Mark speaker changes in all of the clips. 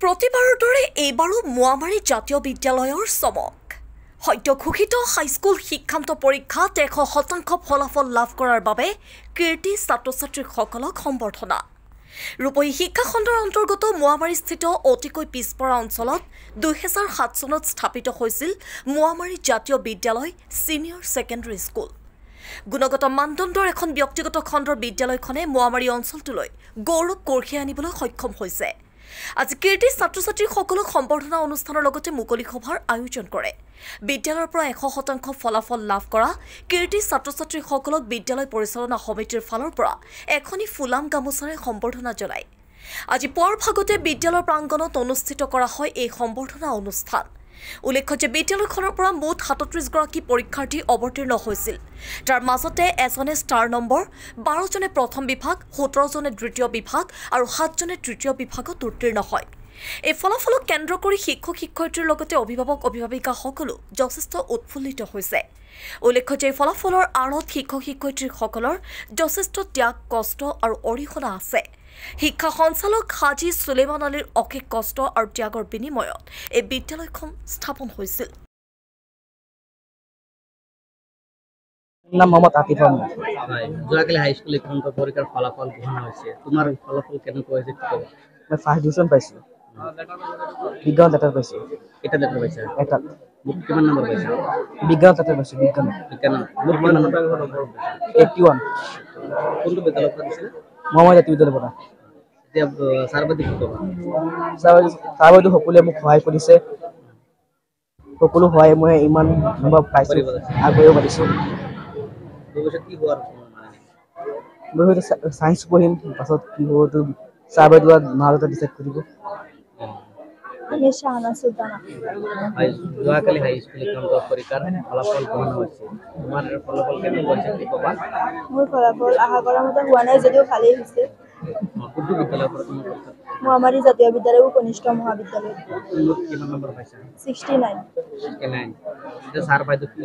Speaker 1: প্ৰতিবাৰৰ দৰে এইবাৰো মোৱামাৰী জাতীয় বিদ্যালয়ৰ চমক সদ্য ঘোষিত হাইস্কুল শিক্ষান্ত পৰীক্ষাত 100% ফলাফল লাভ কৰাৰ বাবে কীৰ্তি ছাত্ৰ-ছাত্ৰীসকলক সম্বৰ্ধনা ৰূপহী শিক্ষা খণ্ডৰ অন্তৰ্গত মোৱামাৰীস্থিত অতিকৈ পিছপৰা অঞ্চলত 2007 চনত স্থাপিত হৈছিল মোৱামাৰী জাতীয় বিদ্যালয় সিনিয়ৰ সেকেন্ডাৰী স্কুল গুণগত মানদণ্ডৰ এখন ব্যক্তিগত খণ্ডৰ বিদ্যালয়খনে মোৱামাৰী অঞ্চলটোলৈ গৌৰৱ কঢ়িয়াই আনিবলৈ সক্ষম হৈছে আজি কীৰ্তি ছাত্ৰ-ছাত্ৰীসকলক সম্বৰ্ধনা অনুষ্ঠানৰ লগতে মুকলি সভাৰ আয়োজন কৰে বিদ্যালয়ৰ পৰা 100% ফলাফল লাভ কৰা কীৰ্তি ছাত্ৰ-ছাত্ৰীসকলক বিদ্যালয় পৰিচালনা সমিতিৰ ফালৰ পৰা এখনি ফুলাম গামোচাৰে সম্বৰ্ধনা জনায় আজি পুৱাৰ ভাগতে বিদ্যালয়ৰ প্ৰাংগণত অনুষ্ঠিত কৰা হয় এই সম্বৰ্ধনা অনুষ্ঠান উল্লেখ্য যে বিদ্যালয়খনৰ পৰা মুঠ 37 গৰাকী পৰীক্ষাৰ্থী অৱতীৰ্ণ হৈছিল তাৰ মাজতে এজনে ষ্টাৰ নম্বৰ 12 জনে প্ৰথম বিভাগ 17 জনে দ্বিতীয় বিভাগ আৰু 7 জনে তৃতীয় বিভাগত উত্তীৰ্ণ হয় এই ফলাফলক কেন্দ্ৰ কৰি শিক্ষক শিক্ষয়িত্ৰীৰ লগতে অভিভাৱক অভিভাৱিকাসকলো যথেষ্ট উৎফুল্লিত হৈছে উল্লেখ্য যে ফলাফলৰ আঁৰত শিক্ষক শিক্ষয়িত্ৰীসকলৰ যথেষ্ট ত্যাগ কষ্ট আৰু অৰিহণা আছে শিক্ষা সঞ্চালক হাজি সুলেমান আলীৰ অশেষ কষ্ট আৰু ত্যাগৰ বিনিময়ত এই বিদ্যালয়খন স্থাপন হৈছিল
Speaker 2: নাম মোহাম্মদ আতিফ আহমেদ
Speaker 3: যোৱাকালি হাইস্কুল শিক্ষান্ত পৰীক্ষাৰ ফলাফল ঘোষণা হৈছে তোমাৰ ফলাফল কেনেকুৱা হৈছে কি ক'বা
Speaker 2: মই ফাৰ্ষ্ট ডিভিজন পাইছোঁ বিজ্ঞান লেটাৰ পাইছোঁ
Speaker 3: এটা লেটাৰ পাইছা
Speaker 2: এটা
Speaker 3: কিমান নম্বৰ পাইছা
Speaker 2: বিজ্ঞান লেটাৰ পাইছোঁ বিজ্ঞান
Speaker 3: কিমান নম্বৰ
Speaker 2: 81
Speaker 3: কোনটো বিদ্যালয়ৰ পৰা দিছিলে
Speaker 2: মোহাম্মদ জাতীয় বিদ্যালয়ৰ পৰা
Speaker 3: এতিয়া ছাৰ বাইদেউ কি ক'বা
Speaker 2: ছাৰ বাইদেউ সকলোৱে মোক সহায় কৰিছে সকলো সহায় মই ইমান নম্বৰ পাইছোঁ আগবাঢ়িব পাৰিছোঁ
Speaker 3: ভৱিষ্যত কি হোৱাৰ
Speaker 2: মই হয়তো ছায়েন্স পঢ়িম পাছত কি হ'ব তো ছাৰ বাইদেউ মা-দেউতা ডিচাইড কৰিব
Speaker 4: আমি শাহানা সুলতানা
Speaker 3: যোৱাকালি হাইস্কুল শিক্ষান্ত পৰীক্ষাৰ ফলাফল ঘোষণা হৈছে তোমাৰ ফলাফল কেনেকুৱা হৈছে কি ক'বা
Speaker 4: মোৰ ফলাফল আশা কৰা মতে হোৱা নাই যদিও ভালেই হৈছে
Speaker 3: কোনটো বিদ্যালয়ৰ পৰা তুমি পৰীক্ষা
Speaker 4: মোৱামাৰী জাতীয় বিদ্যালয় কনিষ্ঠ মহাবিদ্যালয়
Speaker 3: কিমান নম্বৰ পাইছা
Speaker 4: 69
Speaker 3: এতিয়া ছাৰ বাইদেউ কি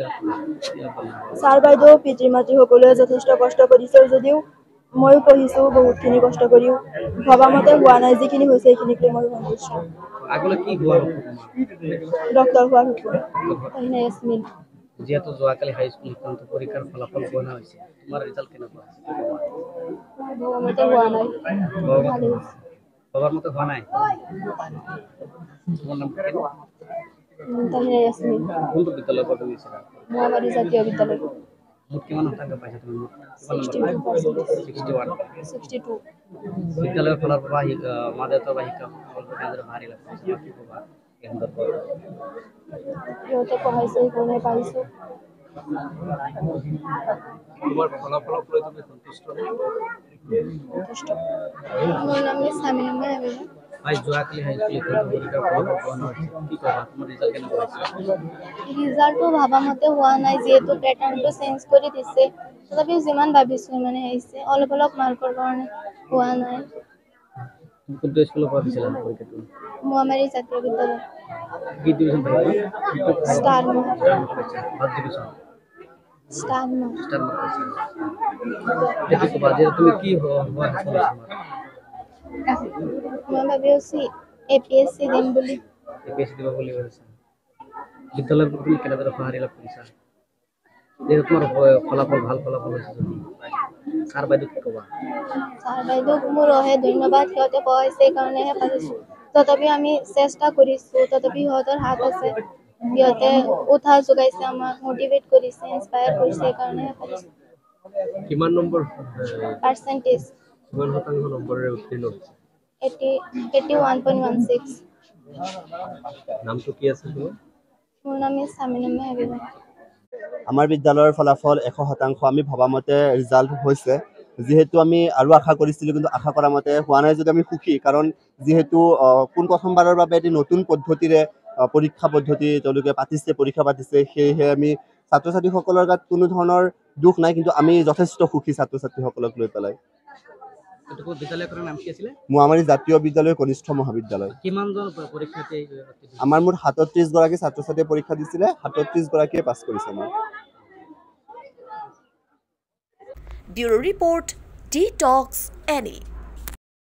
Speaker 4: ছাৰ বাইদেউ পিতৃ মাতৃ সকলোৱে যথেষ্ট কষ্ট কৰিছে যদিও মই পঢ়িছোঁ বহুতখিনি কষ্ট কৰিও ভবা মতে হোৱা নাই যিখিনি হৈছে সেইখিনিক লৈ মই সন্তুষ্ট
Speaker 3: আগলৈ কি হোৱাৰ
Speaker 4: ডক্টৰ হোৱাৰ সপোন তাহিনা ইয়াসমিন
Speaker 3: যিহেতু যোৱাকালি হাইস্কুল শিক্ষান্ত পৰীক্ষাৰ ফলাফল ঘোষণা হৈছে তোমাৰ ৰিজাল্ট কেনেকুৱা
Speaker 4: ভবা মতে হোৱা নাই ভালেই হৈছে
Speaker 3: ভবাৰ মতে হোৱা নাই তোমাৰ নাম
Speaker 4: তাহিনা ইয়াসমিন
Speaker 3: কোনটো বিদ্যালয়ৰ পৰা গৈছিলা
Speaker 4: মোৱামাৰী জাতীয় বিদ্যালয়
Speaker 3: মুঠ কিমান শতাংশ পাইছা তুমি
Speaker 4: 62
Speaker 3: বিদ্যালয়ৰ ফালৰ পৰা মা দেউতা বা শিক্ষকসকলৰ কেনেদৰে সঁহাৰি লাভ কৰিছে কি ক'বা এই সন্দৰ্ভত
Speaker 4: সিহঁতে পঢ়াইছে সেইকাৰণে পাৰিছোঁ
Speaker 3: তোমাৰ ফলাফলক লৈ তুমি সন্তুষ্ট
Speaker 4: মোৰ নাম সামিনা মেহবুবা
Speaker 3: ভাই যোৱাকালি হাইস্কুল শিক্ষান্ত পৰীক্ষাৰ ফলাফল ঘোষণা হৈছে কি ক'বা তোমাৰ ৰিজাল্ট কেনেকুৱা হৈছে
Speaker 4: ৰিজাল্টটো ভবা মতে হোৱা নাই যিহেতু পেটাৰ্ণটো চেঞ্জ কৰি দিছে তথাপিও যিমান ভাবিছোঁ মানে আহিছে অলপ অলপ মাৰ্কৰ কাৰণে হোৱা নাই
Speaker 3: কোনটো স্কুলৰ পৰা দিছিলা পৰীক্ষাটো
Speaker 4: মোৱামাৰী জাতীয় বিদ্যালয়
Speaker 3: কি ডিভিজন পাইছা
Speaker 4: star mark
Speaker 3: first division
Speaker 4: star mark
Speaker 3: star mark পাইছা এতিয়া কি ক'বা যে তুমি কি হোৱাৰ সপোন আছে
Speaker 4: মই ভাবি আছোঁ APSC দিম বুলি
Speaker 3: APSC দিব বুলি ভাবিছা বিদ্যালয়ৰ পৰা তুমি কেনেদৰে সঁহাৰি লাভ কৰিছা যিহেতু তোমাৰ ফলাফল ভাল ফলাফল হৈছে যদি ছাৰ বাইদেউ কি ক'বা
Speaker 4: ছাৰ বাইদেউক মোৰ অশেষ ধন্যবাদ সিহঁতে পঢ়াইছে সেইকাৰণেহে পাৰিছোঁ তথাপিও আমি চেষ্টা কৰিছোঁ তথাপি সিহঁতৰ হাত আছে সিহঁতে উৎসাহ যোগাইছে আমাক মটিভেট কৰিছে ইনস্পায়াৰ কৰিছে সেইকাৰণেহে পাৰিছোঁ
Speaker 3: কিমান নম্বৰ
Speaker 4: পাৰ্চেণ্টেজ
Speaker 3: কিমান শতাংশ নম্বৰেৰে উত্তীৰ্ণ হৈছে
Speaker 4: 81.16
Speaker 3: নামটো কি আছে তোমাৰ
Speaker 4: মোৰ নাম সামিনা মেহবুবা
Speaker 5: আমাৰ বিদ্যালয়ৰ ফলাফল 100% আমি ভবা মতে ৰিজাল্ট হৈছে যিহেতু আমি আৰু আশা কৰিছিলোঁ কিন্তু আশা কৰা মতে হোৱা নাই যদি আমি সুখী কাৰণ যিহেতু পোন প্ৰথমবাৰৰ বাবে এটি নতুন পদ্ধতিৰে পৰীক্ষা পদ্ধতি তেওঁলোকে পৰীক্ষা পাতিছে সেয়েহে আমি ছাত্ৰ ছাত্ৰীসকলৰ গাত কোনো ধৰণৰ দুখ নাই কিন্তু আমি যথেষ্ট সুখী ছাত্ৰ ছাত্ৰীসকলক লৈ পেলাই
Speaker 3: এটুকু বিদ্যালয়খনৰ নাম কি আছিল
Speaker 5: মোৱামাৰী জাতীয় বিদ্যালয় কনিষ্ঠ মহাবিদ্যালয়
Speaker 3: কিমানজন পৰীক্ষাৰ্থী
Speaker 5: আমাৰ মুঠ 37 গৰাকী ছাত্ৰ ছাত্ৰীয়ে পৰীক্ষা দিছিলে 37 গৰাকীয়ে পাছ কৰিছে আমাৰ
Speaker 1: ব্যুৰো ৰিপৰ্ট ডি টক্স এনি